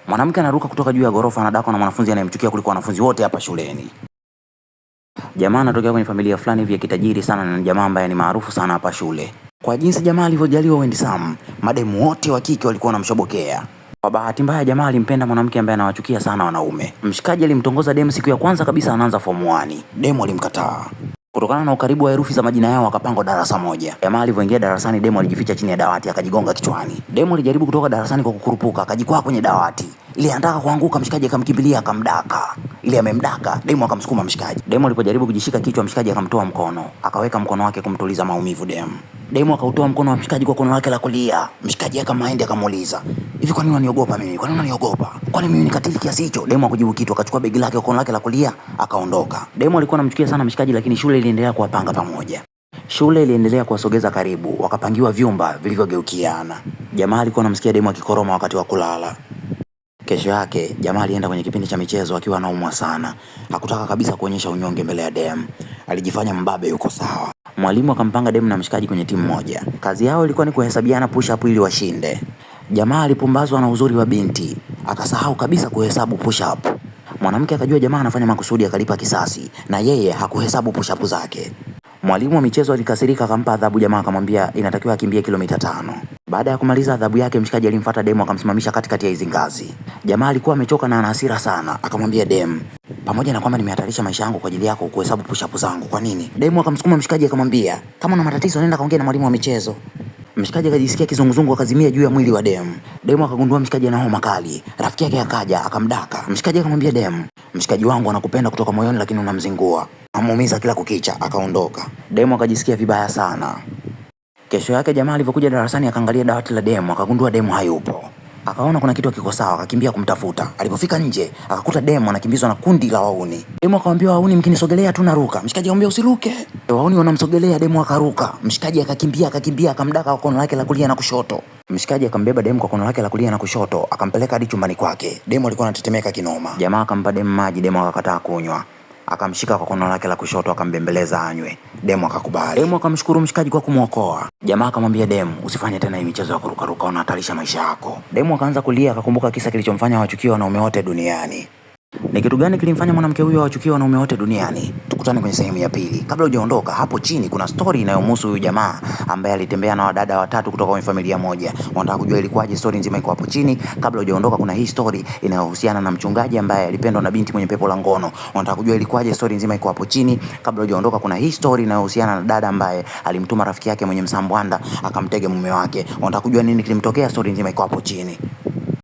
Mwanamke anaruka kutoka juu ya ghorofa anadakwa na mwanafunzi anayemchukia kuliko wanafunzi wote hapa shuleni. Jamaa anatokea kwenye familia fulani hivi ya kitajiri sana na jamaa ambaye ni maarufu sana hapa shule. Kwa jinsi jamaa alivyojaliwa handsome, mademu wote wa kike walikuwa wanamshobokea. Kwa bahati mbaya jamaa alimpenda mwanamke ambaye anawachukia sana wanaume. Mshikaji alimtongoza demu siku ya kwanza kabisa anaanza form 1. Demu alimkataa. Kutokana na ukaribu wa herufi za majina yao wakapangwa darasa moja. Jamaa alivyoingia darasani demu alijificha chini ya dawati akajigonga kichwani. Demu alijaribu kutoka darasani kwa kukurupuka akajikwaa kwenye dawati. Ili anataka kuanguka mshikaji akamkimbilia akamdaka. Ili amemdaka demu akamsukuma mshikaji. Demu alipojaribu kujishika kichwa mshikaji akamtoa mkono. Akaweka mkono wake kumtuliza maumivu demu. Demu akautoa mkono wa mshikaji kwa kono lake la kulia. Mshikaji akamaindi akamuuliza, "Hivi kwa nini unaniogopa mimi? Kwa nini unaniogopa? Kwani mimi ni katili kiasi hicho?" Demu akujibu kitu akachukua begi lake kwa kono lake la kulia akaondoka. Demu alikuwa anamchukia sana mshikaji lakini shule iliendelea kuwapanga pamoja. Shule iliendelea kuwasogeza karibu, wakapangiwa vyumba vilivyogeukiana. Jamaa alikuwa anamsikia demu akikoroma wakati wa kulala. Kesho yake jamaa alienda kwenye kipindi cha michezo akiwa anaumwa sana. Hakutaka kabisa kuonyesha unyonge mbele ya demu. Alijifanya mbabe yuko sawa. Mwalimu akampanga demu na mshikaji kwenye timu moja. Kazi yao ilikuwa ni kuhesabiana push up ili washinde. Jamaa alipumbazwa na uzuri wa binti, akasahau kabisa kuhesabu push up. Mwanamke akajua jamaa anafanya makusudi akalipa kisasi na yeye hakuhesabu push up zake. Mwalimu wa michezo alikasirika akampa adhabu jamaa akamwambia inatakiwa akimbie kilomita 5. Baada ya kumaliza adhabu yake mshikaji alimfuata demu akamsimamisha katikati ya hizo ngazi. Jamaa alikuwa amechoka na ana hasira sana, akamwambia demu, "Pamoja na kwamba nimehatarisha maisha yangu kwa ajili yako kuhesabu push up zangu, kwa nini?" Demu akamsukuma mshikaji akamwambia, "Kama una matatizo nenda kaongea na mwalimu wa michezo." Mshikaji akajisikia kizunguzungu akazimia juu ya mwili wa demu. Demu akagundua mshikaji ana homa kali. Rafiki yake akaja akamdaka. Mshikaji akamwambia demu, "Mshikaji wangu anakupenda kutoka moyoni lakini unamzingua. Amuumiza kila kukicha." Akaondoka. Demu akajisikia vibaya sana. Kesho yake jamaa alivyokuja darasani akaangalia dawati la demu akagundua demu hayupo. Akaona kuna kitu kiko sawa akakimbia kumtafuta. Alipofika nje akakuta demu anakimbizwa na kundi la wauni. Demu akamwambia wauni, "Mkinisogelea tu naruka." Mshikaji akamwambia usiruke. Wauni wanamsogelea demu akaruka. Mshikaji akakimbia akamdaka kwa kono lake la kulia na kushoto. Mshikaji akambeba demu kwa kono lake la kulia na kushoto akampeleka hadi chumbani kwake. Demu alikuwa anatetemeka kinoma. Jamaa akampa demu maji, demu akakataa kunywa. Akamshika kwa kono lake la kushoto akambembeleza anywe. Demu akakubali. Demu akamshukuru mshikaji kwa kumuokoa. Jamaa akamwambia demu, "Usifanye tena hii michezo ya kurukaruka, unahatarisha maisha yako." Demu akaanza kulia akakumbuka kisa kilichomfanya awachukie wanaume wote duniani. Ni kitu gani kilimfanya mwanamke huyo awachukie wanaume wote duniani? Tukutane kwenye sehemu ya pili. Kabla hujaondoka, hapo chini kuna story inayomhusu huyu jamaa ambaye alitembea na wadada watatu kutoka kwenye familia moja. Unataka kujua ilikuwaje? Story nzima iko hapo chini. Kabla hujaondoka, kuna hii story inayohusiana na mchungaji ambaye alipendwa na binti mwenye pepo la ngono. Unataka kujua ilikuwaje? Story nzima iko hapo chini. Kabla hujaondoka, kuna hii story inayohusiana na dada ambaye alimtuma rafiki yake mwenye msambwanda akamtega mume wake. Unataka kujua nini kilimtokea? Story nzima iko hapo chini.